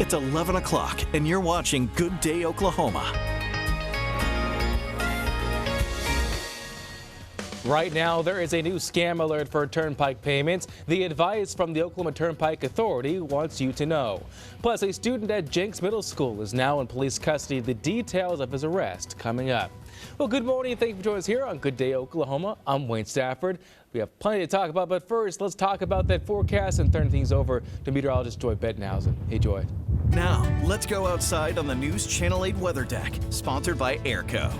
It's 11 o'clock, and you're watching Good Day Oklahoma. Right now, there is a new scam alert for turnpike payments. The advice from the Oklahoma Turnpike Authority wants you to know. Plus, a student at Jenks Middle School is now in police custody. The details of his arrest coming up. Well, good morning and thank you for joining us here on Good Day Oklahoma. I'm Wayne Stafford. We have plenty to talk about, but first, let's talk about that forecast and turn things over to meteorologist Joie Bittenhausen. Hey, Joie. Now, let's go outside on the News Channel 8 weather deck, sponsored by Airco.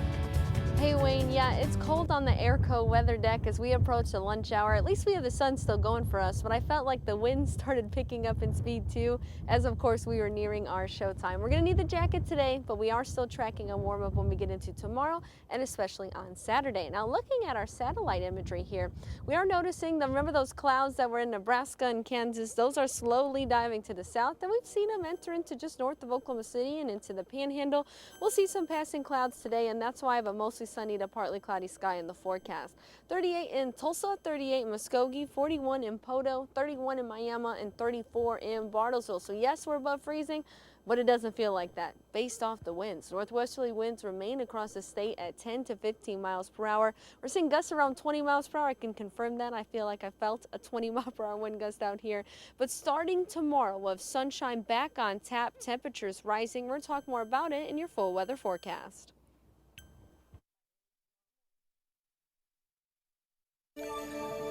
Hey Wayne, yeah, it's cold on the Airco weather deck as we approach the lunch hour. At least we have the sun still going for us, but I felt like the wind started picking up in speed too, as of course we were nearing our show time. We're gonna need the jacket today, but we are still tracking a warm up when we get into tomorrow and especially on Saturday. Now looking at our satellite imagery here, we are noticing remember those clouds that were in Nebraska and Kansas, those are slowly diving to the south, and we've seen them enter into just north of Oklahoma City and into the Panhandle. We'll see some passing clouds today, and that's why I have a mostly sunny to partly cloudy sky in the forecast. 38 in Tulsa, 38 in Muskogee, 41 in Poto, 31 in Miami, and 34 in Bartlesville. So yes, we're above freezing, but it doesn't feel like that based off the winds. Northwesterly winds remain across the state at 10 to 15 miles per hour. We're seeing gusts around 20 miles per hour. I can confirm that. I feel like I felt a 20 mile per hour wind gust out here. But starting tomorrow, we'll have sunshine back on tap, temperatures rising. We're going to talk more about it in your full weather forecast.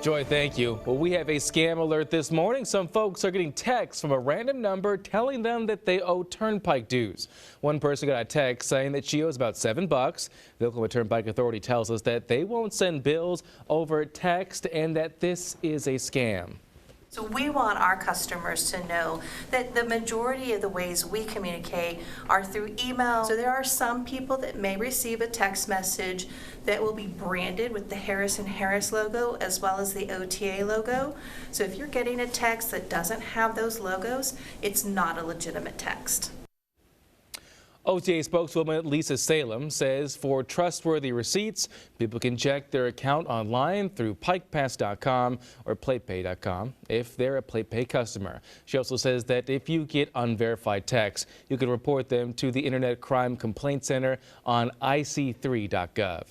Joy, thank you. Well, we have a scam alert this morning. Some folks are getting texts from a random number telling them that they owe turnpike dues. One person got a text saying that she owes about $7. The Oklahoma Turnpike Authority tells us that they won't send bills over text and that this is a scam. So we want our customers to know that the majority of the ways we communicate are through email. So there are some people that may receive a text message that will be branded with the Harris & Harris logo as well as the OTA logo. So if you're getting a text that doesn't have those logos, it's not a legitimate text. OTA spokeswoman Lisa Salem says for trustworthy receipts, people can check their account online through pikepass.com or platepay.com if they're a PlatePay customer. She also says that if you get unverified texts, you can report them to the Internet Crime Complaint Center on ic3.gov.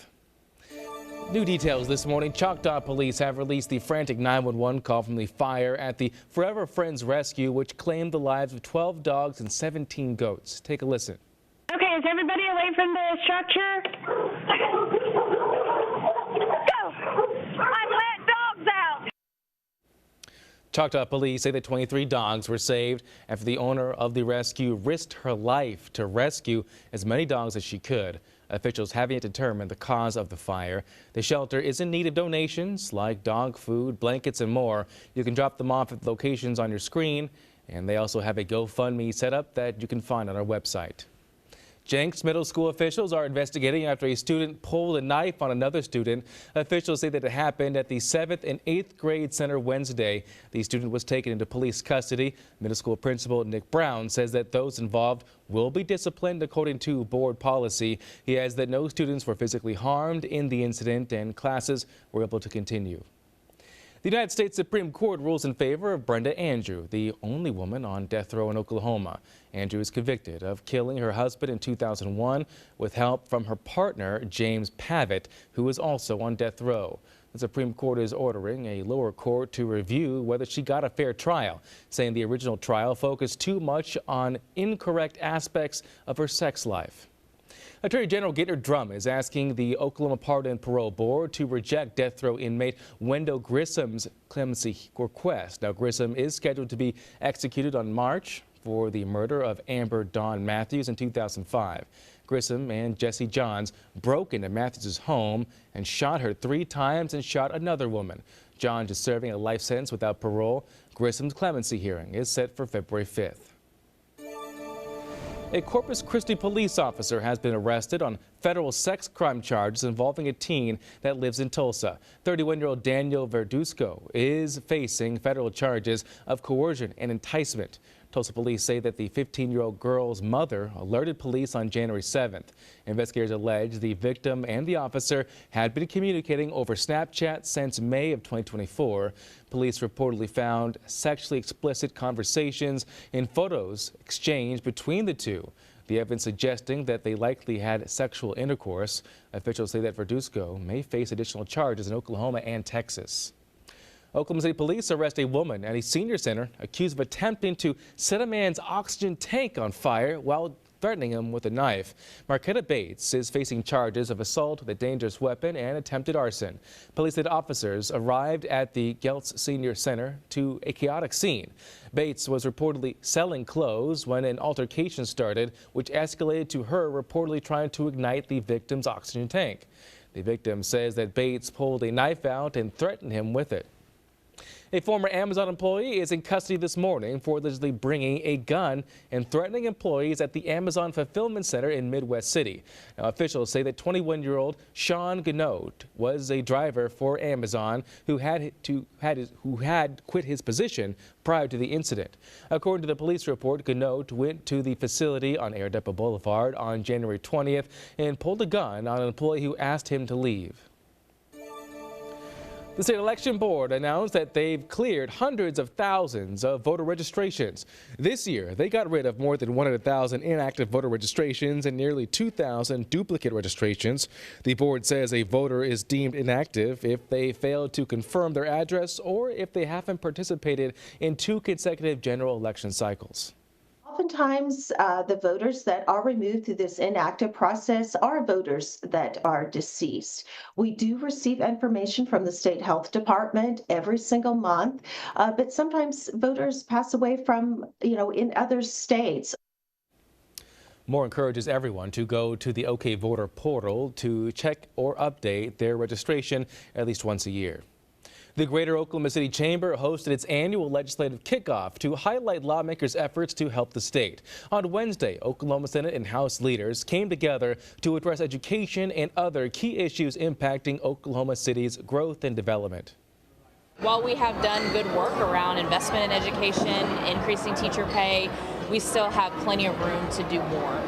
New details this morning. Choctaw police have released the frantic 911 call from the fire at the Forever Friends Rescue, which claimed the lives of 12 dogs and 17 goats. Take a listen. Okay, is everybody away from the structure? Go! I'm letting dogs out! Choctaw police say that 23 dogs were saved after the owner of the rescue risked her life to rescue as many dogs as she could. Officials haven't yet determined the cause of the fire. The shelter is in need of donations like dog food, blankets, and more. You can drop them off at the locations on your screen, and they also have a GoFundMe set up that you can find on our website. Jenks Middle School officials are investigating after a student pulled a knife on another student. Officials say that it happened at the 7th and 8th grade center Wednesday. The student was taken into police custody. Middle school principal Nick Brown says that those involved will be disciplined according to board policy. He adds that no students were physically harmed in the incident and classes were able to continue. The United States Supreme Court rules in favor of Brenda Andrew, the only woman on death row in Oklahoma. Andrew is convicted of killing her husband in 2001 with help from her partner, James Pavitt, who is also on death row. The Supreme Court is ordering a lower court to review whether she got a fair trial, saying the original trial focused too much on incorrect aspects of her sex life. Attorney General Gator Drum is asking the Oklahoma Pardon and Parole Board to reject death row inmate Wendell Grissom's clemency request. Now, Grissom is scheduled to be executed on March for the murder of Amber Dawn Matthews in 2005. Grissom and Jesse Johns broke into Matthews' home and shot her 3 times and shot another woman. Johns is serving a life sentence without parole. Grissom's clemency hearing is set for February 5th. A Corpus Christi police officer has been arrested on federal sex crime charges involving a teen that lives in Tulsa. 31-year-old Daniel Verduzco is facing federal charges of coercion and enticement. Tulsa police say that the 15-year-old girl's mother alerted police on January 7th. Investigators allege the victim and the officer had been communicating over Snapchat since May of 2024. Police reportedly found sexually explicit conversations and photos exchanged between the two. The evidence suggesting that they likely had sexual intercourse. Officials say that Verduzco may face additional charges in Oklahoma and Texas. Oklahoma City police arrest a woman at a senior center accused of attempting to set a man's oxygen tank on fire while threatening him with a knife. Marquetta Bates is facing charges of assault with a dangerous weapon and attempted arson. Police said officers arrived at the Geltz Senior Center to a chaotic scene. Bates was reportedly selling clothes when an altercation started, which escalated to her reportedly trying to ignite the victim's oxygen tank. The victim says that Bates pulled a knife out and threatened him with it. A former Amazon employee is in custody this morning for allegedly bringing a gun and threatening employees at the Amazon Fulfillment Center in Midwest City. Now, officials say that 21-year-old Sean Gannot was a driver for Amazon who had quit his position prior to the incident. According to the police report, Gannot went to the facility on Air Depot Boulevard on January 20th and pulled a gun on an employee who asked him to leave. The state election board announced that they've cleared hundreds of thousands of voter registrations. This year, they got rid of more than 100,000 inactive voter registrations and nearly 2,000 duplicate registrations. The board says a voter is deemed inactive if they fail to confirm their address or if they haven't participated in 2 consecutive general election cycles. Oftentimes, the voters that are removed through this inactive process are voters that are deceased. We do receive information from the state health department every single month, but sometimes voters pass away from, in other states. Moore encourages everyone to go to the OK Voter portal to check or update their registration at least once a year. The Greater Oklahoma City Chamber hosted its annual legislative kickoff to highlight lawmakers' efforts to help the state. On Wednesday, Oklahoma Senate and House leaders came together to address education and other key issues impacting Oklahoma City's growth and development. While we have done good work around investment in education, increasing teacher pay, we still have plenty of room to do more.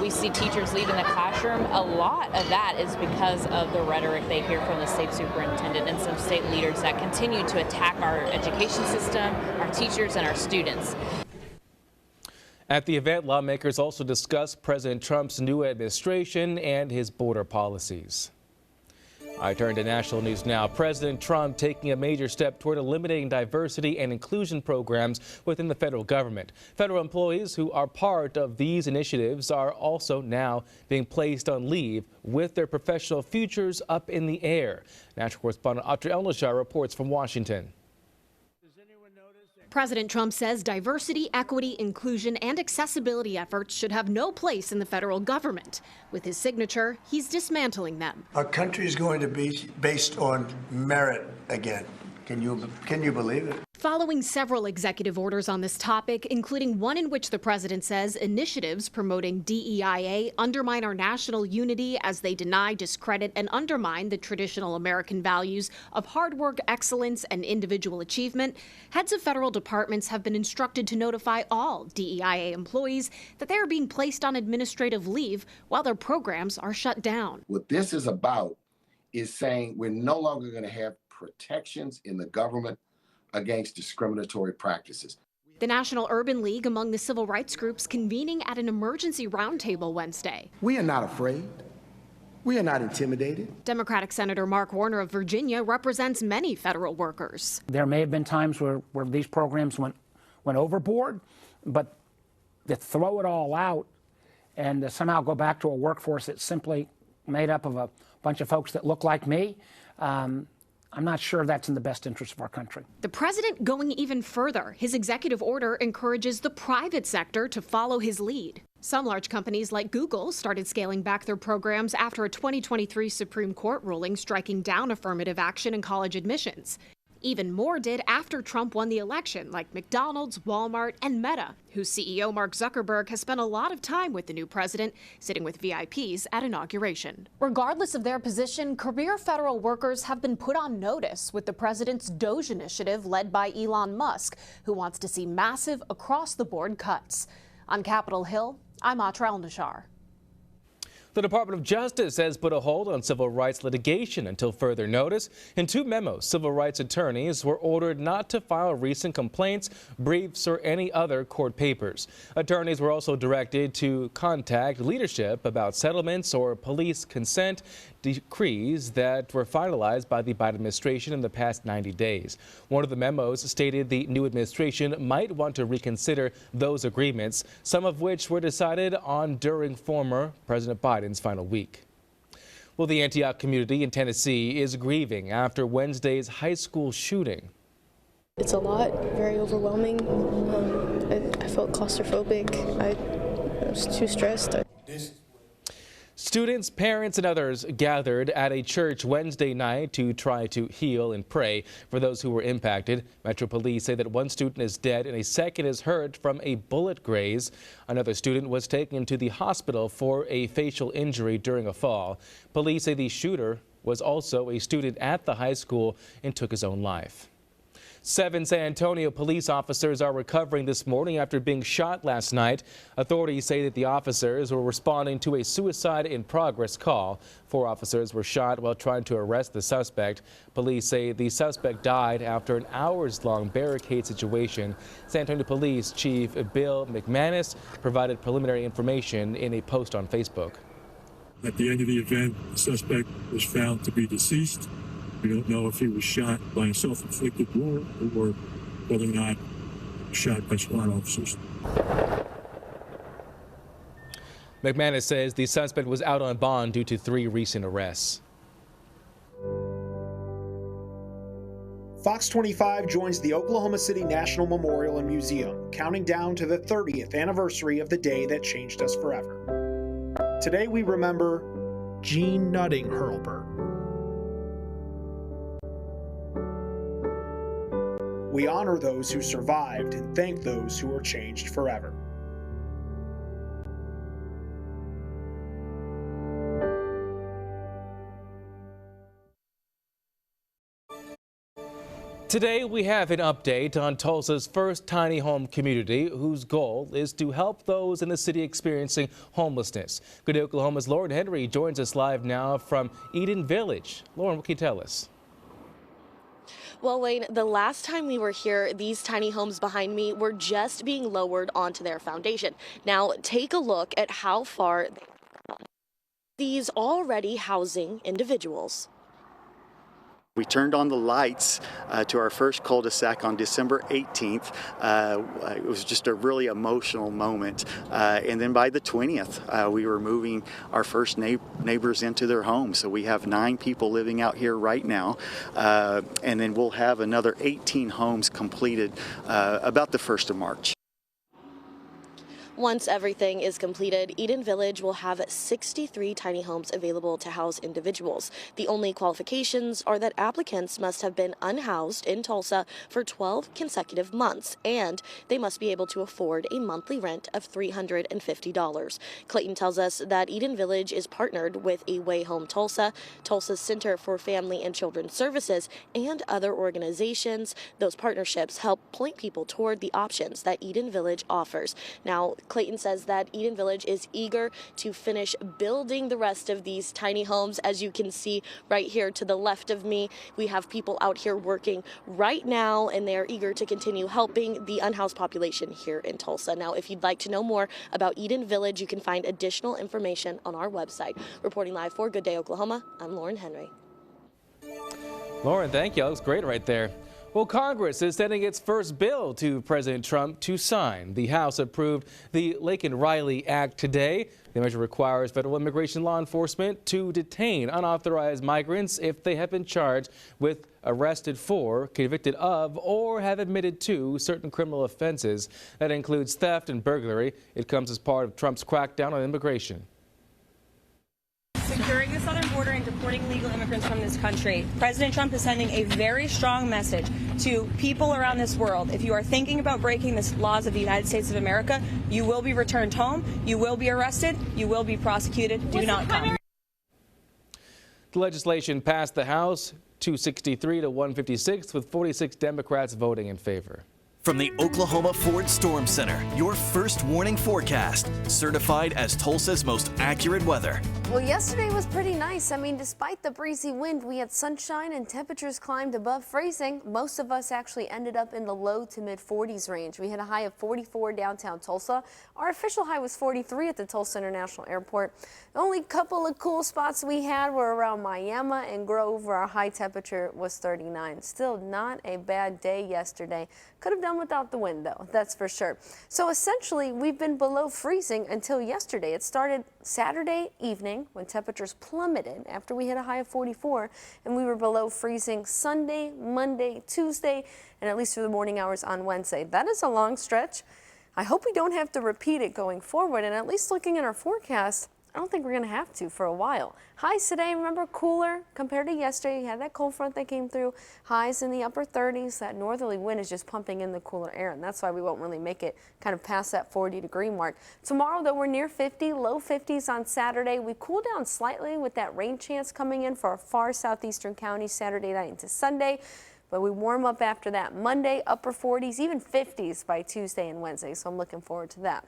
We see teachers leaving the classroom. A lot of that is because of the rhetoric they hear from the state superintendent and some state leaders that continue to attack our education system, our teachers, and our students. At the event, lawmakers also discussed President Trump's new administration and his border policies. I turn to national news now. President Trump taking a major step toward eliminating diversity and inclusion programs within the federal government. Federal employees who are part of these initiatives are also now being placed on leave with their professional futures up in the air. National correspondent Audrey Elnashar reports from Washington. President Trump says diversity, equity, inclusion, and accessibility efforts should have no place in the federal government. With his signature, he's dismantling them. Our country is going to be based on merit again. Can you believe it? Following several executive orders on this topic, including one in which the president says initiatives promoting DEIA undermine our national unity as they deny, discredit, and undermine the traditional American values of hard work, excellence, and individual achievement, heads of federal departments have been instructed to notify all DEIA employees that they are being placed on administrative leave while their programs are shut down. What this is about is saying we're no longer going to have protections in the government against discriminatory practices. The National Urban League among the civil rights groups convening at an emergency roundtable Wednesday. We are not afraid. We are not intimidated. Democratic Senator Mark Warner of Virginia represents many federal workers. There may have been times where these programs went overboard, but to throw it all out and to somehow go back to a workforce that's simply made up of a bunch of folks that look like me, I'm not sure that's in the best interest of our country. The president going even further. His executive order encourages the private sector to follow his lead. Some large companies like Google started scaling back their programs after a 2023 Supreme Court ruling striking down affirmative action in college admissions. Even more did after Trump won the election, like McDonald's, Walmart, and Meta, whose CEO Mark Zuckerberg has spent a lot of time with the new president, sitting with VIPs at inauguration. Regardless of their position, career federal workers have been put on notice with the president's DOGE initiative led by Elon Musk, who wants to see massive across-the-board cuts. On Capitol Hill, I'm Atra El-Nashar. The Department of Justice has put a hold on civil rights litigation until further notice. In 2 memos, civil rights attorneys were ordered not to file recent complaints, briefs, or any other court papers. Attorneys were also directed to contact leadership about settlements or police consent decrees that were finalized by the Biden administration in the past 90 days. One of the memos stated the new administration might want to reconsider those agreements, some of which were decided on during former President Biden's final week. Well, the Antioch community in Tennessee is grieving after Wednesday's high school shooting. It's a lot, very overwhelming. I felt claustrophobic. I was too stressed. Students, parents, and others gathered at a church Wednesday night to try to heal and pray for those who were impacted. Metro Police say that 1 student is dead and a second is hurt from a bullet graze. Another student was taken to the hospital for a facial injury during a fall. Police say the shooter was also a student at the high school and took his own life. 7 San Antonio police officers are recovering this morning after being shot last night. Authorities say that the officers were responding to a suicide in progress call. 4 officers were shot while trying to arrest the suspect. Police say the suspect died after an hours-long barricade situation. San Antonio Police Chief Bill McManus provided preliminary information in a post on Facebook. At the end of the event, the suspect was found to be deceased. We don't know if he was shot by a self-inflicted wound or whether or not he was shot by SWAT officers. McManus says the suspect was out on bond due to 3 recent arrests. Fox 25 joins the Oklahoma City National Memorial and Museum, counting down to the 30th anniversary of the day that changed us forever. Today we remember Gene Nutting Hurlburt. We honor those who survived and thank those who are changed forever. Today we have an update on Tulsa's first tiny home community, whose goal is to help those in the city experiencing homelessness. Good Day Oklahoma's Lauren Henry joins us live now from Eden Village. Lauren, what can you tell us? Well, Wayne, the last time we were here, these tiny homes behind me were just being lowered onto their foundation. Now, take a look at how far these already housing individuals. We turned on the lights to our first cul-de-sac on December 18th. It was just a really emotional moment. And then by the 20th, we were moving our first neighbors into their homes. So we have 9 people living out here right now. And then we'll have another 18 homes completed about the 1st of March. Once everything is completed, Eden Village will have 63 tiny homes available to house individuals. The only qualifications are that applicants must have been unhoused in Tulsa for 12 consecutive months, and they must be able to afford a monthly rent of $350. Clayton tells us that Eden Village is partnered with A Way Home Tulsa, Tulsa's Center for Family and Children's Services, and other organizations. Those partnerships help point people toward the options that Eden Village offers. Now, Clayton says that Eden Village is eager to finish building the rest of these tiny homes. As you can see right here to the left of me, we have people out here working right now, and they are eager to continue helping the unhoused population here in Tulsa. Now, if you'd like to know more about Eden Village, you can find additional information on our website. Reporting live for Good Day Oklahoma, I'm Lauren Henry. Lauren, thank you. That looks great right there. Well, Congress is sending its first bill to President Trump to sign. The House approved the Laken Riley Act today. The measure requires federal immigration law enforcement to detain unauthorized migrants if they have been charged with, arrested for, convicted of, or have admitted to certain criminal offenses. That includes theft and burglary. It comes as part of Trump's crackdown on immigration. Securing the southern border and deporting illegal immigrants from this country. President Trump is sending a very strong message to people around this world. If you are thinking about breaking the laws of the United States of America, you will be returned home, you will be arrested, you will be prosecuted. Do not come. The legislation passed the House 263 to 156 with 46 Democrats voting in favor. From the Oklahoma Ford Storm Center, your first warning forecast, certified as Tulsa's most accurate weather. Well, yesterday was pretty nice. I mean, despite the breezy wind, we had sunshine and temperatures climbed above freezing. Most of us actually ended up in the low to mid 40s range. We had a high of 44 downtown Tulsa. Our official high was 43 at the Tulsa International Airport. The only couple of cool spots we had were around Miami and Grove, where our high temperature was 39. Still not a bad day yesterday. Could have done without the wind, though, that's for sure. So essentially, we've been below freezing until yesterday. It started Saturday evening when temperatures plummeted after we hit a high of 44, and we were below freezing Sunday, Monday, Tuesday, and at least through the morning hours on Wednesday. That is a long stretch. I hope we don't have to repeat it going forward, and at least looking at our forecast, I don't think we're going to have to for a while. Highs today, remember, cooler compared to yesterday. You had that cold front that came through. Highs in the upper 30s. That northerly wind is just pumping in the cooler air, and that's why we won't really make it kind of past that 40-degree mark. Tomorrow, though, we're near 50, low 50s on Saturday. We cool down slightly with that rain chance coming in for our far southeastern counties Saturday night into Sunday. But we warm up after that. Monday, upper 40s, even 50s by Tuesday and Wednesday, so I'm looking forward to that.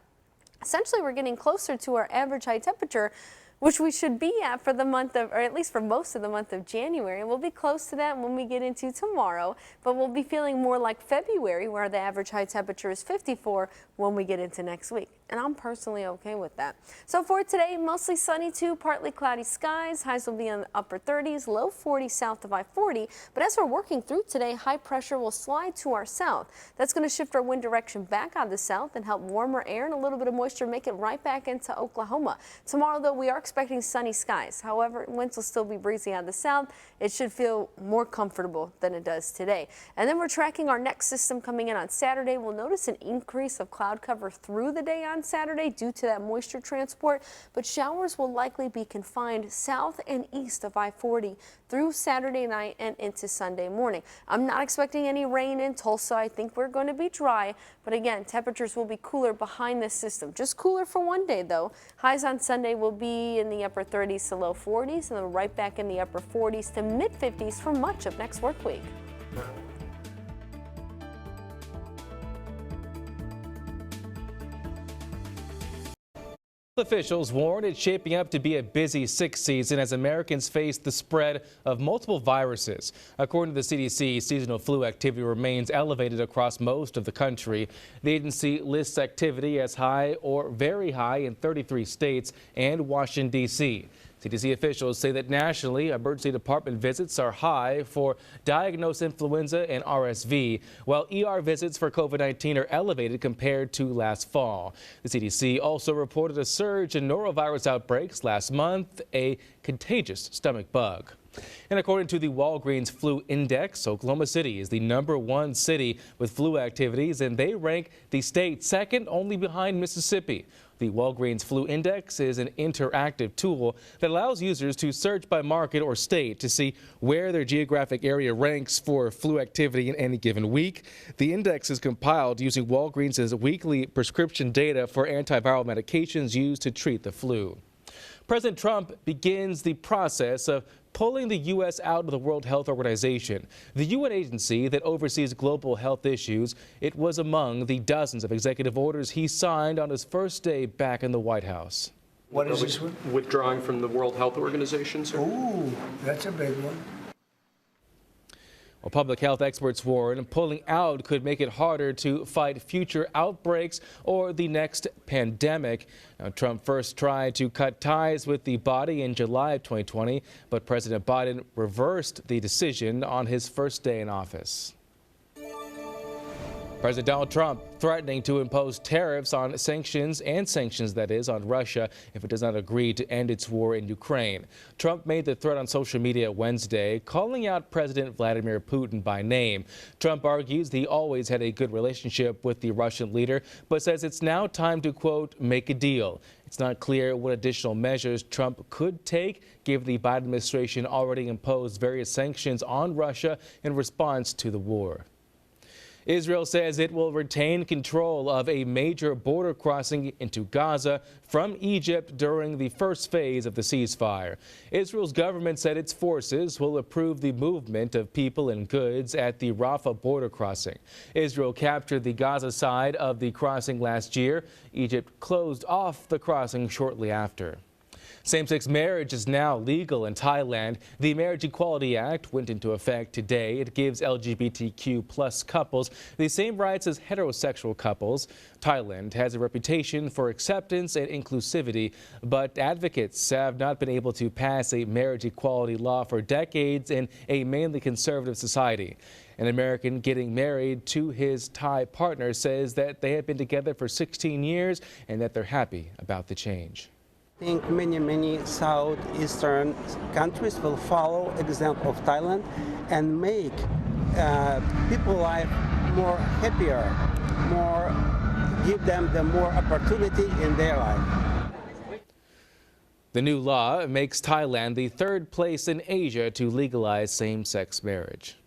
Essentially, we're getting closer to our average high temperature, which we should be at for the month of, or at least for most of the month of January. And we'll be close to that when we get into tomorrow, but we'll be feeling more like February, where the average high temperature is 54 when we get into next week. And I'm personally okay with that. So for today, mostly sunny too, partly cloudy skies. Highs will be in the upper 30s, low 40s south of I-40. But as we're working through today, high pressure will slide to our south. That's going to shift our wind direction back out of the south and help warmer air and a little bit of moisture make it right back into Oklahoma. Tomorrow, though, we are expecting sunny skies. However, winds will still be breezy out of the south. It should feel more comfortable than it does today. And then we're tracking our next system coming in on Saturday. We'll notice an increase of cloud cover through the day on Saturday due to that moisture transport, but showers will likely be confined south and east of I-40 through Saturday night and into Sunday morning. I'm not expecting any rain in Tulsa. I think we're going to be dry, but again, temperatures will be cooler behind this system. Just cooler for one day, though. Highs on Sunday will be in the upper 30s to low 40s, and then right back in the upper 40s to mid 50s for much of next work week. Officials warned it's shaping up to be a busy sick season as Americans face the spread of multiple viruses. According to the CDC, seasonal flu activity remains elevated across most of the country. The agency lists activity as high or very high in 33 states and Washington, D.C. CDC officials say that nationally, emergency department visits are high for diagnosed influenza and RSV, while ER visits for COVID-19 are elevated compared to last fall. The CDC also reported a surge in norovirus outbreaks last month, a contagious stomach bug. And according to the Walgreens Flu Index, Oklahoma City is the #1 city with flu activities, and they rank the state second only behind Mississippi. The Walgreens Flu Index is an interactive tool that allows users to search by market or state to see where their geographic area ranks for flu activity in any given week. The index is compiled using Walgreens' weekly prescription data for antiviral medications used to treat the flu. President Trump begins the process of pulling the U.S. out of the World Health Organization, the UN agency that oversees global health issues. It was among the dozens of executive orders he signed on his first day back in the White House. What is this one? Withdrawing from the World Health Organization, sir? Ooh, that's a big one. Well, public health experts warn pulling out could make it harder to fight future outbreaks or the next pandemic. Now, Trump first tried to cut ties with the body in July of 2020, but President Biden reversed the decision on his first day in office. President Donald Trump threatening to impose tariffs on sanctions that is, on Russia if it does not agree to end its war in Ukraine. Trump made the threat on social media Wednesday, calling out President Vladimir Putin by name. Trump argues he always had a good relationship with the Russian leader, but says it's now time to, quote, make a deal. It's not clear what additional measures Trump could take, given the Biden administration already imposed various sanctions on Russia in response to the war. Israel says it will retain control of a major border crossing into Gaza from Egypt during the first phase of the ceasefire. Israel's government said its forces will approve the movement of people and goods at the Rafah border crossing. Israel captured the Gaza side of the crossing last year. Egypt closed off the crossing shortly after. Same-sex marriage is now legal in Thailand. The Marriage Equality Act went into effect today. It gives LGBTQ+ couples the same rights as heterosexual couples. Thailand has a reputation for acceptance and inclusivity, but advocates have not been able to pass a marriage equality law for decades in a mainly conservative society. An American getting married to his Thai partner says that they have been together for 16 years and that they're happy about the change. I think many southeastern countries will follow example of Thailand and make people's life more happier, give them the more opportunity in their life. The new law makes Thailand the third place in Asia to legalize same-sex marriage.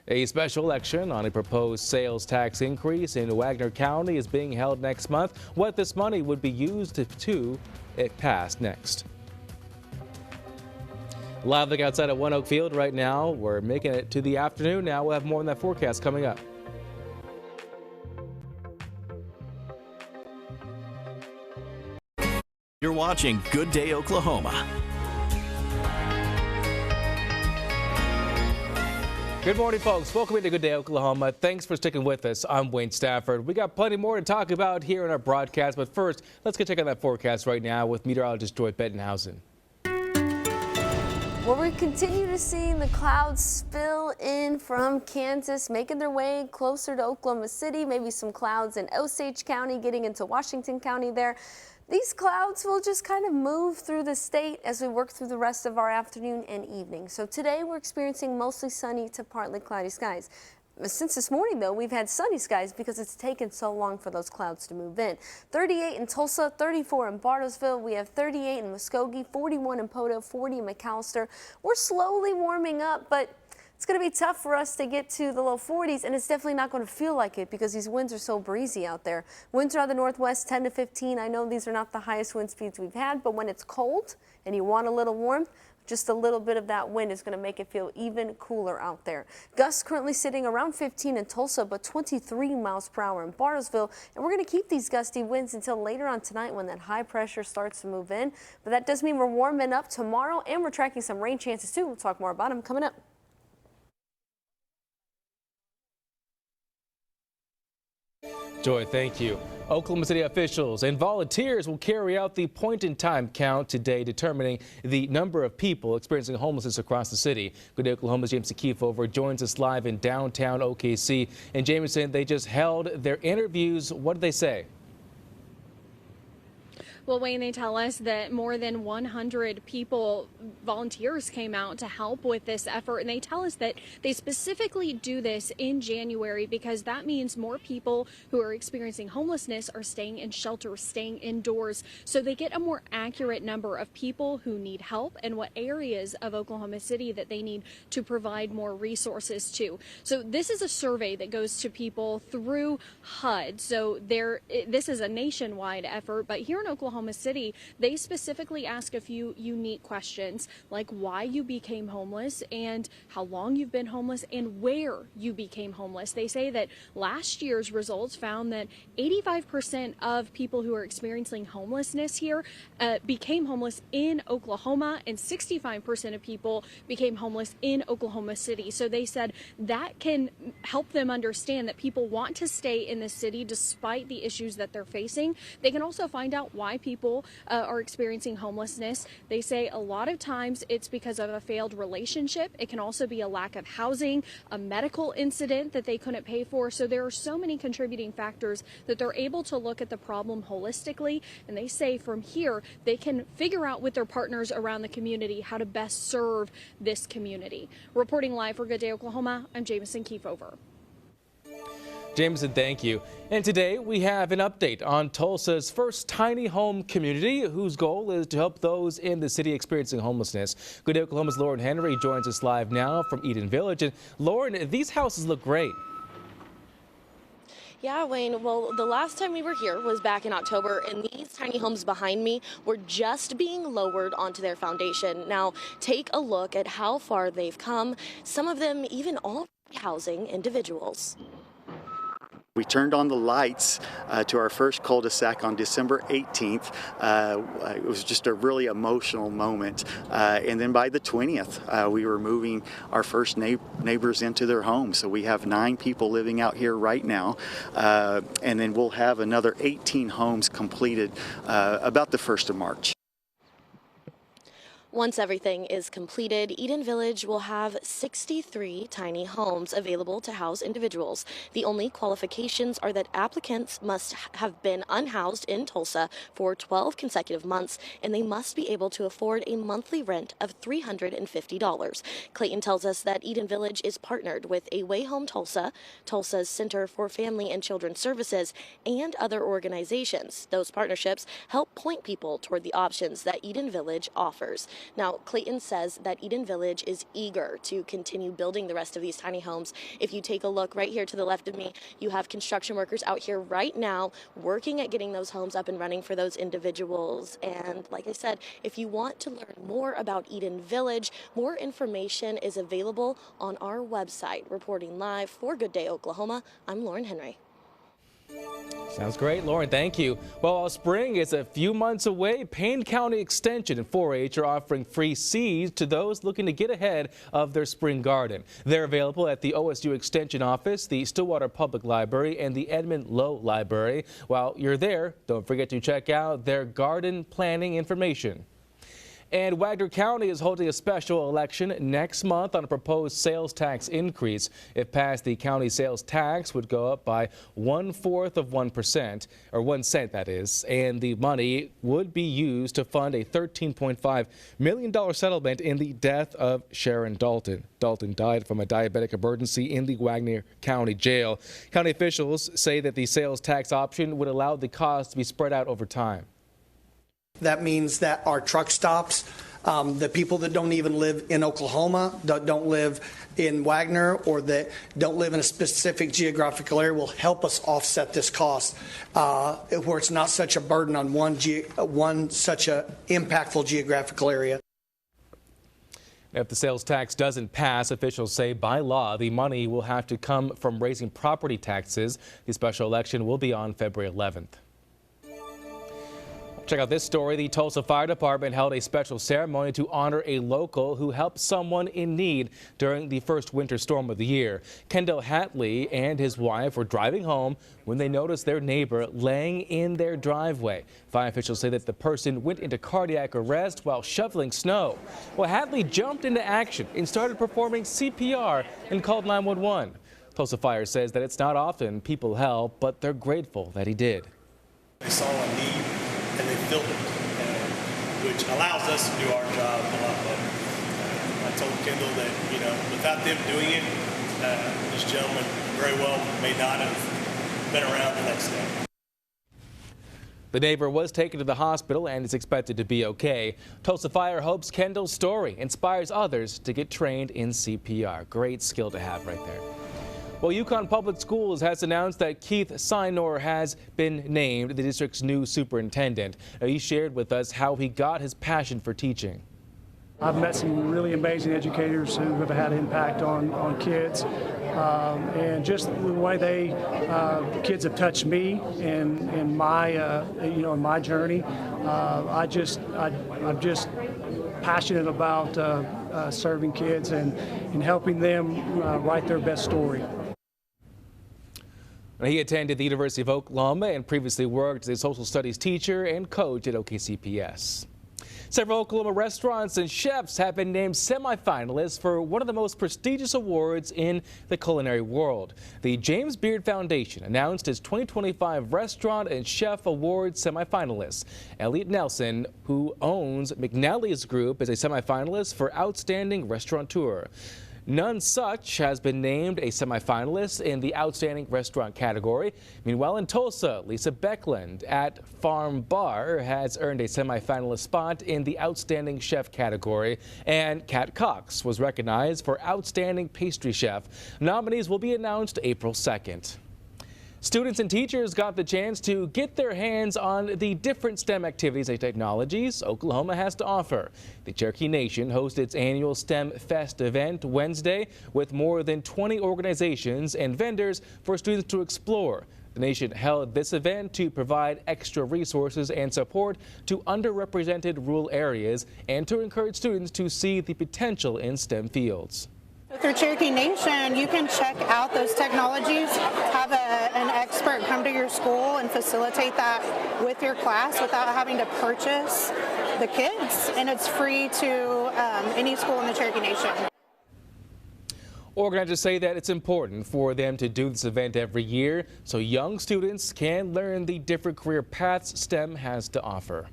A special election on a proposed sales tax increase in Wagner County is being held next month. What this money would be used to, it passed next. Live look outside at One Oak Field right now. We're making it to the afternoon now. We'll have more on that forecast coming up. You're watching Good Day Oklahoma. Good morning, folks. Welcome to Good Day Oklahoma. Thanks for sticking with us. I'm Wayne Stafford. We got plenty more to talk about here in our broadcast, but first, let's get check out that forecast right now with meteorologist Joie Bittenhausen. Well, we continue to see the clouds spill in from Kansas, making their way closer to Oklahoma City. Maybe some clouds in Osage County, getting into Washington County there. These clouds will just kind of move through the state as we work through the rest of our afternoon and evening. So today we're experiencing mostly sunny to partly cloudy skies. Since this morning, though, we've had sunny skies because it's taken so long for those clouds to move in. 38 in Tulsa, 34 in Bartlesville. We have 38 in Muskogee, 41 in Poto, 40 in McAllister. We're slowly warming up, but it's going to be tough for us to get to the low 40s, and it's definitely not going to feel like it because these winds are so breezy out there. Winds are out of the northwest, 10 to 15. I know these are not the highest wind speeds we've had, but when it's cold and you want a little warmth, just a little bit of that wind is going to make it feel even cooler out there. Gusts currently sitting around 15 in Tulsa, but 23 miles per hour in Bartlesville. And we're going to keep these gusty winds until later on tonight when that high pressure starts to move in. But that does mean we're warming up tomorrow, and we're tracking some rain chances too. We'll talk more about them coming up. Joy, thank you. Oklahoma City officials and volunteers will carry out the point-in-time count today, determining the number of people experiencing homelessness across the city. Good Day Oklahoma's Jameson Kiefover joins us live in downtown OKC. And Jameson, they just held their interviews. What did they say? Well, Wayne, they tell us that more than 100 volunteers came out to help with this effort. And they tell us that they specifically do this in January because that means more people who are experiencing homelessness are staying in shelters, staying indoors. So they get a more accurate number of people who need help and what areas of Oklahoma City that they need to provide more resources to. So this is a survey that goes to people through HUD. So this is a nationwide effort, but here in Oklahoma City, they specifically ask a few unique questions like why you became homeless and how long you've been homeless and where you became homeless. They say that last year's results found that 85% of people who are experiencing homelessness here became homeless in Oklahoma, and 65% of people became homeless in Oklahoma City. So they said that can help them understand that people want to stay in the city despite the issues that they're facing. They can also find out why people are experiencing homelessness. They say a lot of times it's because of a failed relationship. It can also be a lack of housing, a medical incident that they couldn't pay for. So there are so many contributing factors that they're able to look at the problem holistically. And they say from here, they can figure out with their partners around the community how to best serve this community. Reporting live for Good Day Oklahoma, I'm Jameson Kiefover. Jameson, thank you. And today we have an update on Tulsa's first tiny home community, whose goal is to help those in the city experiencing homelessness. Good Day Oklahoma's Lauren Henry joins us live now from Eden Village. And Lauren, these houses look great. Yeah, Wayne, well, the last time we were here was back in October, and these tiny homes behind me were just being lowered onto their foundation. Now, take a look at how far they've come, some of them even all housing individuals. We turned on the lights to our first cul-de-sac on December 18th. It was just a really emotional moment. And then by the 20th, we were moving our first neighbors into their homes. So we have 9 people living out here right now. And then we'll have another 18 homes completed about the 1st of March. Once everything is completed, Eden Village will have 63 tiny homes available to house individuals. The only qualifications are that applicants must have been unhoused in Tulsa for 12 consecutive months, and they must be able to afford a monthly rent of $350. Clayton tells us that Eden Village is partnered with A Way Home Tulsa, Tulsa's Center for Family and Children's Services, and other organizations. Those partnerships help point people toward the options that Eden Village offers. Now, Clayton says that Eden Village is eager to continue building the rest of these tiny homes. If you take a look right here to the left of me, you have construction workers out here right now working at getting those homes up and running for those individuals. And like I said, if you want to learn more about Eden Village, more information is available on our website. Reporting live for Good Day Oklahoma, I'm Lauren Henry. Sounds great, Lauren. Thank you. Well, while spring is a few months away, Payne County Extension and 4-H are offering free seeds to those looking to get ahead of their spring garden. They're available at the OSU Extension Office, the Stillwater Public Library, and the Edmond Lowe Library. While you're there, don't forget to check out their garden planning information. And Wagner County is holding a special election next month on a proposed sales tax increase. If passed, the county sales tax would go up by 1/4 of 1%, or 1 cent that is, and the money would be used to fund a $13.5 million settlement in the death of Sharon Dalton. Dalton died from a diabetic emergency in the Wagner County Jail. County officials say that the sales tax option would allow the cost to be spread out over time. That means that our truck stops, the people that don't even live in Oklahoma, that don't live in Wagner, or that don't live in a specific geographical area will help us offset this cost, where it's not such a burden on one such a impactful geographical area. If the sales tax doesn't pass, officials say by law the money will have to come from raising property taxes. The special election will be on February 11th. Check out this story. The Tulsa Fire Department held a special ceremony to honor a local who helped someone in need during the first winter storm of the year. Kendall Hatley and his wife were driving home when they noticed their neighbor laying in their driveway. Fire officials say that the person went into cardiac arrest while shoveling snow. Well, Hatley jumped into action and started performing CPR and called 911. Tulsa Fire says that it's not often people help, but they're grateful that he did. They saw a need and they filled it, which allows us to do our job a lot better. I told Kendall that, without them doing it, this gentleman very well may not have been around the next day. The neighbor was taken to the hospital and is expected to be okay. Tulsa Fire hopes Kendall's story inspires others to get trained in CPR. Great skill to have right there. Well, Yukon Public Schools has announced that Keith Sinor has been named the district's new superintendent. He shared with us how he got his passion for teaching. I've met some really amazing educators who have had impact on kids, and just the way kids have touched me in my in my journey. I'm just passionate about serving kids and helping them write their best story. He attended the University of Oklahoma and previously worked as a social studies teacher and coach at OKCPS. Several Oklahoma restaurants and chefs have been named semifinalists for one of the most prestigious awards in the culinary world. The James Beard Foundation announced its 2025 Restaurant and Chef Awards semifinalists. Elliot Nelson, who owns McNally's Group, is a semifinalist for Outstanding Restaurateur. None Such has been named a semifinalist in the Outstanding Restaurant category. Meanwhile, in Tulsa, Lisa Beckland at Farm Bar has earned a semifinalist spot in the Outstanding Chef category, and Kat Cox was recognized for Outstanding Pastry Chef. Nominees will be announced April 2nd. Students and teachers got the chance to get their hands on the different STEM activities and technologies Oklahoma has to offer. The Cherokee Nation hosted its annual STEM Fest event Wednesday with more than 20 organizations and vendors for students to explore. The nation held this event to provide extra resources and support to underrepresented rural areas and to encourage students to see the potential in STEM fields. Through Cherokee Nation, you can check out those technologies, have an expert come to your school and facilitate that with your class without having to purchase the kits, and it's free to any school in the Cherokee Nation. Organizers say that it's important for them to do this event every year so young students can learn the different career paths STEM has to offer.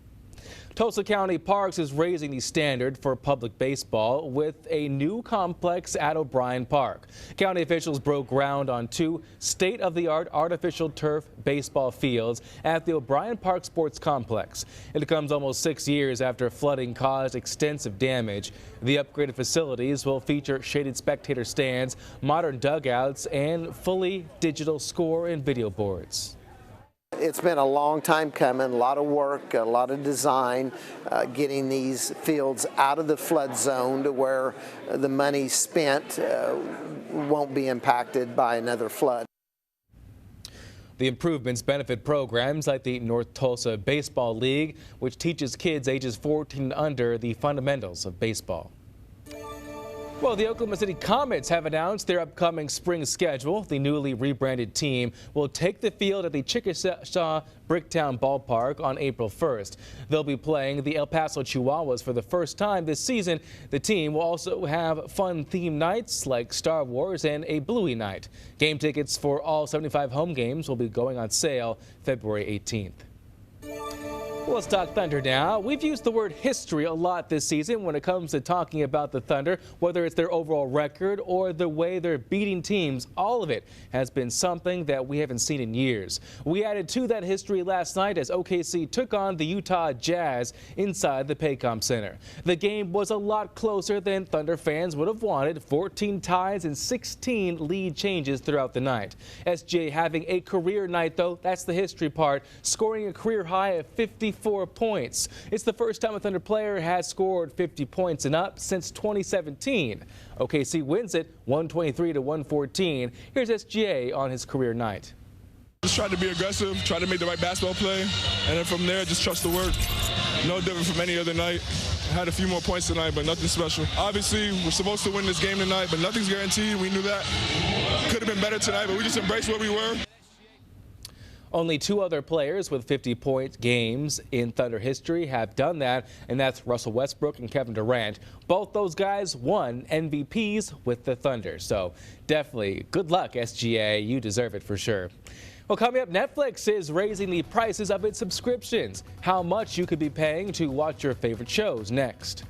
Tulsa County Parks is raising the standard for public baseball with a new complex at O'Brien Park. County officials broke ground on 2 state-of-the-art artificial turf baseball fields at the O'Brien Park Sports Complex. It comes almost 6 years after flooding caused extensive damage. The upgraded facilities will feature shaded spectator stands, modern dugouts, and fully digital score and video boards. It's been a long time coming, a lot of work, a lot of design, getting these fields out of the flood zone to where the money spent won't be impacted by another flood. The improvements benefit programs like the North Tulsa Baseball League, which teaches kids ages 14 and under the fundamentals of baseball. Well, the Oklahoma City Comets have announced their upcoming spring schedule. The newly rebranded team will take the field at the Chickasaw Bricktown Ballpark on April 1st. They'll be playing the El Paso Chihuahuas for the first time this season. The team will also have fun theme nights like Star Wars and a Bluey night. Game tickets for all 75 home games will be going on sale February 18th. Well, let's talk Thunder now. We've used the word history a lot this season when it comes to talking about the Thunder, whether it's their overall record or the way they're beating teams. All of it has been something that we haven't seen in years. We added to that history last night as OKC took on the Utah Jazz inside the Paycom Center. The game was a lot closer than Thunder fans would have wanted. 14 ties and 16 lead changes throughout the night. SJ having a career night, though. That's the history part, scoring a career high of 54 points. It's the first time a Thunder player has scored 50 points and up since 2017. OKC wins it 123-114. Here's SGA on his career night. Just tried to be aggressive, try to make the right basketball play, and then from there, just trust the work. No different from any other night. I had a few more points tonight, but nothing special. Obviously, we're supposed to win this game tonight, but nothing's guaranteed. We knew that. Could have been better tonight, but we just embraced where we were. Only 2 other players with 50-point games in Thunder history have done that, and that's Russell Westbrook and Kevin Durant. Both those guys won MVPs with the Thunder, so definitely good luck, SGA. You deserve it for sure. Well, coming up, Netflix is raising the prices of its subscriptions. How much you could be paying to watch your favorite shows next.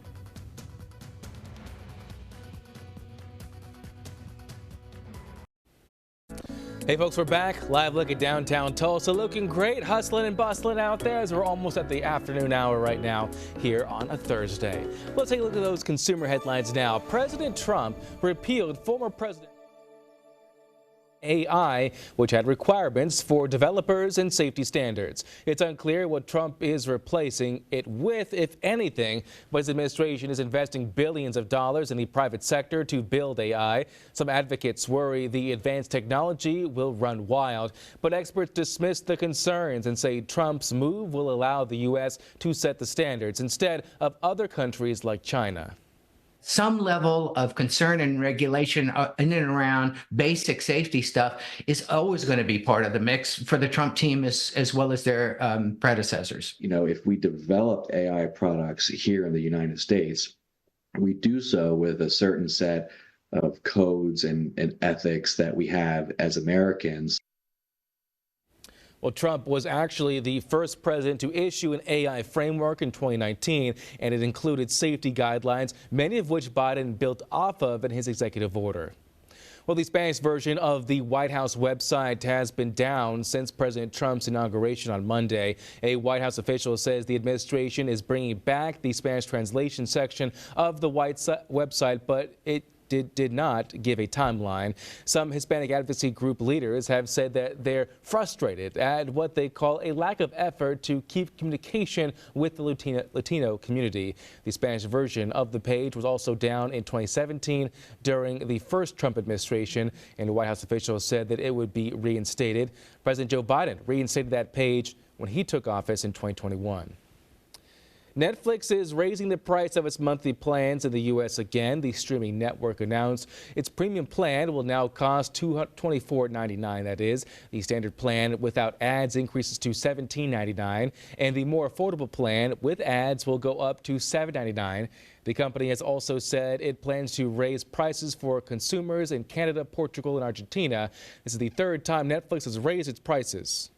Hey folks, we're back. Live look at downtown Tulsa. Looking great, hustling and bustling out there as we're almost at the afternoon hour right now here on a Thursday. Let's take a look at those consumer headlines now. President Trump repealed former President AI, which had requirements for developers and safety standards. It's unclear what Trump is replacing it with, if anything, but his administration is investing billions of dollars in the private sector to build AI. Some advocates worry the advanced technology will run wild, but experts dismiss the concerns and say Trump's move will allow the U.S. to set the standards instead of other countries like China. some level of concern and regulation in and around basic safety stuff is always going to be part of the mix for the Trump team as well as their predecessors. You know, if we developed AI products here in the United States, we do so with a certain set of codes and ethics that we have as Americans. Well, Trump was actually the first president to issue an AI framework in 2019, and it included safety guidelines, many of which Biden built off of in his executive order. Well, the Spanish version of the White House website has been down since President Trump's inauguration on Monday. A White House official says the administration is bringing back the Spanish translation section of the website, but it did not give a timeline. Some Hispanic advocacy group leaders have said that they're frustrated at what they call a lack of effort to keep communication with the Latino community. The Spanish version of the page was also down in 2017 during the first Trump administration, and the White House officials said that it would be reinstated. President Joe Biden reinstated that page when he took office in 2021. Netflix is raising the price of its monthly plans in the U.S. again. The streaming network announced its premium plan will now cost $24.99. That is, the standard plan without ads increases to $17.99, and the more affordable plan with ads will go up to $7.99. The company has also said it plans to raise prices for consumers in Canada, Portugal, and Argentina. This is the third time Netflix has raised its prices.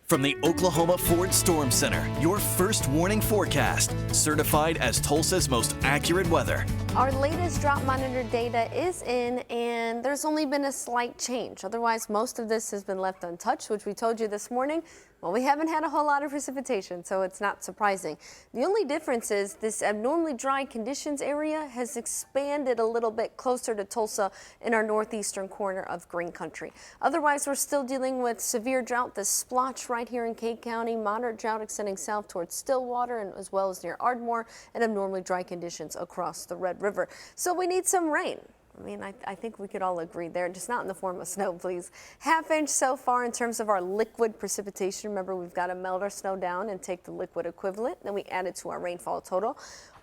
From the Oklahoma Ford Storm Center, your first warning forecast, certified as Tulsa's most accurate weather. Our latest drought monitor data is in, and there's only been a slight change. Otherwise, most of this has been left untouched, which we told you this morning. Well, we haven't had a whole lot of precipitation, so it's not surprising. The only difference is this abnormally dry conditions area has expanded a little bit closer to Tulsa in our northeastern corner of Green Country. Otherwise, we're still dealing with severe drought, this splotch right here in Kake County, moderate drought extending south towards Stillwater and as well as near Ardmore, and abnormally dry conditions across the Red River. So we need some rain. I mean, I think we could all agree there, just not in the form of snow, please. Half-inch so far in terms of our liquid precipitation. Remember, we've got to melt our snow down and take the liquid equivalent. Then we add it to our rainfall total.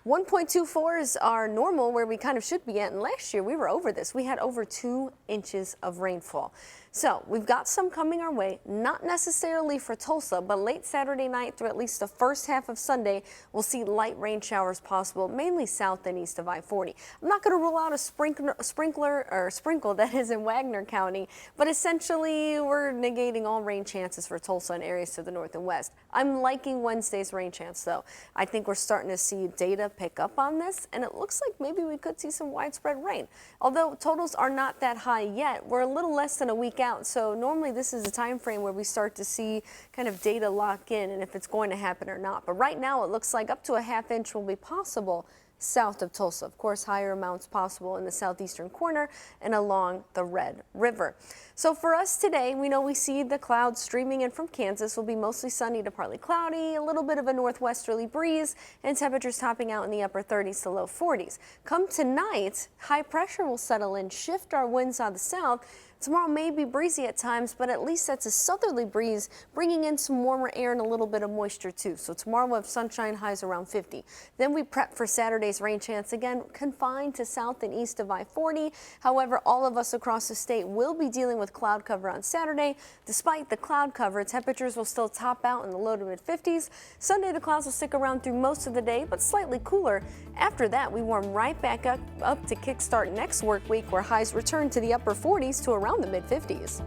1.24 is our normal, where we kind of should be at. And last year, we were over this. We had over 2 inches of rainfall. So we've got some coming our way, not necessarily for Tulsa, but late Saturday night through at least the first half of Sunday, we'll see light rain showers possible, mainly south and east of I-40. I'm not going to rule out a sprinkle that is in Wagner County, but essentially we're negating all rain chances for Tulsa and areas to the north and west. I'm liking Wednesday's rain chance, though. I think we're starting to see data pick up on this, and it looks like maybe we could see some widespread rain. Although totals are not that high yet, we're a little less than a week out, so normally this is a time frame where we start to see kind of data lock in and if it's going to happen or not. But right now it looks like up to a half inch will be possible south of Tulsa. Of course, higher amounts possible in the southeastern corner and along the Red River. So for us today, we know we see the clouds streaming in from Kansas. Will be mostly sunny to partly cloudy, a little bit of a northwesterly breeze, and temperatures topping out in the upper 30s to low 40s. Come tonight, high pressure will settle in, shift our winds out of the south. Tomorrow may be breezy at times, but at least that's a southerly breeze, bringing in some warmer air and a little bit of moisture too. So tomorrow we'll have sunshine, highs around 50. Then we prep for Saturday's rain chance, again confined to south and east of I-40. However, all of us across the state will be dealing with cloud cover on Saturday. Despite the cloud cover, temperatures will still top out in the low to mid 50s. Sunday, the clouds will stick around through most of the day, but slightly cooler. After that, we warm right back up to kickstart next work week, where highs return to the upper 40s to around the mid 50s.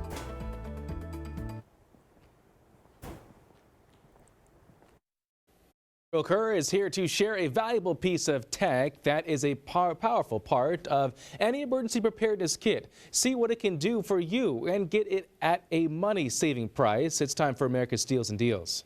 KOKH is here to share a valuable piece of tech that is a powerful part of any emergency preparedness kit. See what it can do for you and get it at a money-saving price. It's time for America's Steals and Deals.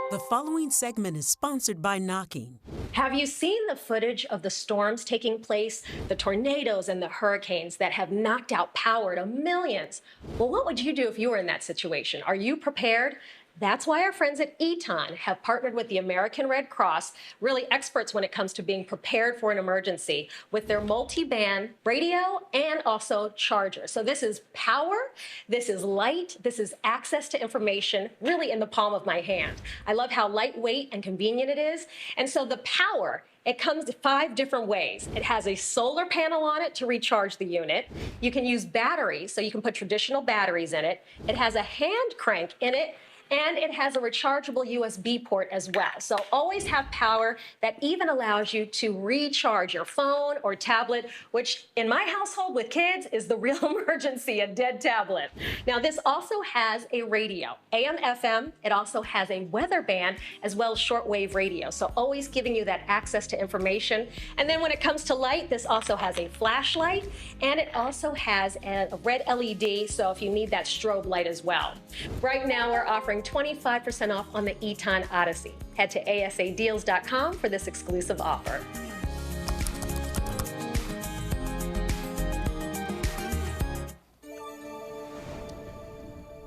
The following segment is sponsored by Knocking. Have you seen the footage of the storms taking place, the tornadoes and the hurricanes that have knocked out power to millions? Well, what would you do if you were in that situation? Are you prepared? That's why our friends at Eton have partnered with the American Red Cross, really experts when it comes to being prepared for an emergency, with their multi-band radio and also charger. So this is power, this is light, this is access to information really in the palm of my hand. I love how lightweight and convenient it is. And so the power, it comes to 5 different ways. It has a solar panel on it to recharge the unit. You can use batteries, so you can put traditional batteries in it. It has a hand crank in it, and it has a rechargeable USB port as well. So always have power that even allows you to recharge your phone or tablet, which in my household with kids is the real emergency, a dead tablet. Now this also has a radio, AM, FM. It also has a weather band as well as shortwave radio. So always giving you that access to information. And then when it comes to light, this also has a flashlight, and it also has a red LED, so if you need that strobe light as well. Right now we're offering 25% off on the Eton Odyssey. Head to asadeals.com for this exclusive offer.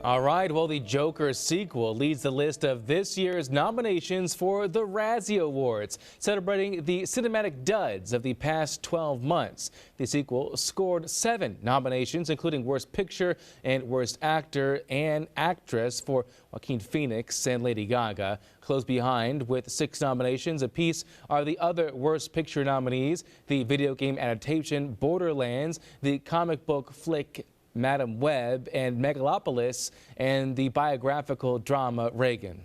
All right, well, the Joker sequel leads the list of this year's nominations for the Razzie Awards, celebrating the cinematic duds of the past 12 months. The sequel scored 7 nominations, including Worst Picture and Worst Actor and Actress for Joaquin Phoenix and Lady Gaga. Close behind with 6 nominations apiece are the other Worst Picture nominees, the video game adaptation Borderlands, the comic book flick Madam Web and Megalopolis, and the biographical drama Reagan.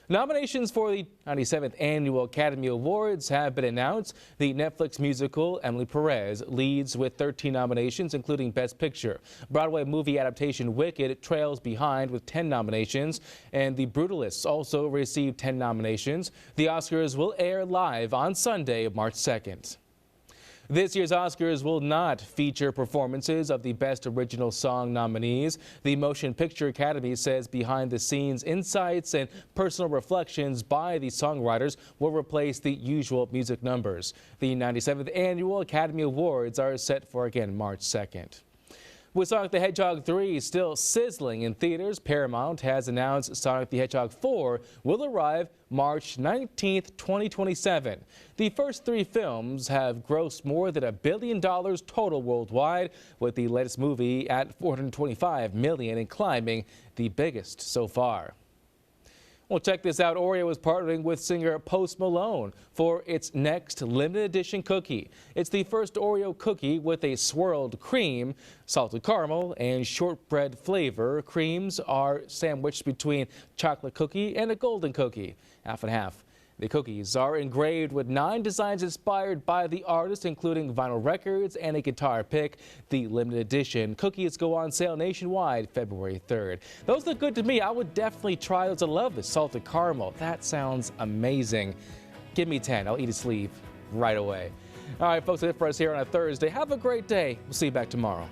Nominations for the 97th Annual Academy Awards have been announced. The Netflix musical Emily Perez leads with 13 nominations, including Best Picture. Broadway movie adaptation Wicked trails behind with 10 nominations, and The Brutalists also received 10 nominations. The Oscars will air live on Sunday, March 2nd. This year's Oscars will not feature performances of the Best Original Song nominees. The Motion Picture Academy says behind-the-scenes insights and personal reflections by the songwriters will replace the usual music numbers. The 97th Annual Academy Awards are set for, again, March 2nd. With Sonic the Hedgehog 3 still sizzling in theaters, Paramount has announced Sonic the Hedgehog 4 will arrive March 19th, 2027. The first 3 films have grossed more than $1 billion total worldwide, with the latest movie at $425 million and climbing, the biggest so far. Well, check this out. Oreo is partnering with singer Post Malone for its next limited edition cookie. It's the first Oreo cookie with a swirled cream, salted caramel, and shortbread flavor. Creams are sandwiched between chocolate cookie and a golden cookie, half and half. The cookies are engraved with 9 designs inspired by the artist, including vinyl records and a guitar pick. The limited edition cookies go on sale nationwide February 3rd. Those look good to me. I would definitely try those. I love the salted caramel. That sounds amazing. Give me 10. I'll eat a sleeve right away. All right, folks, that's it for us here on a Thursday. Have a great day. We'll see you back tomorrow.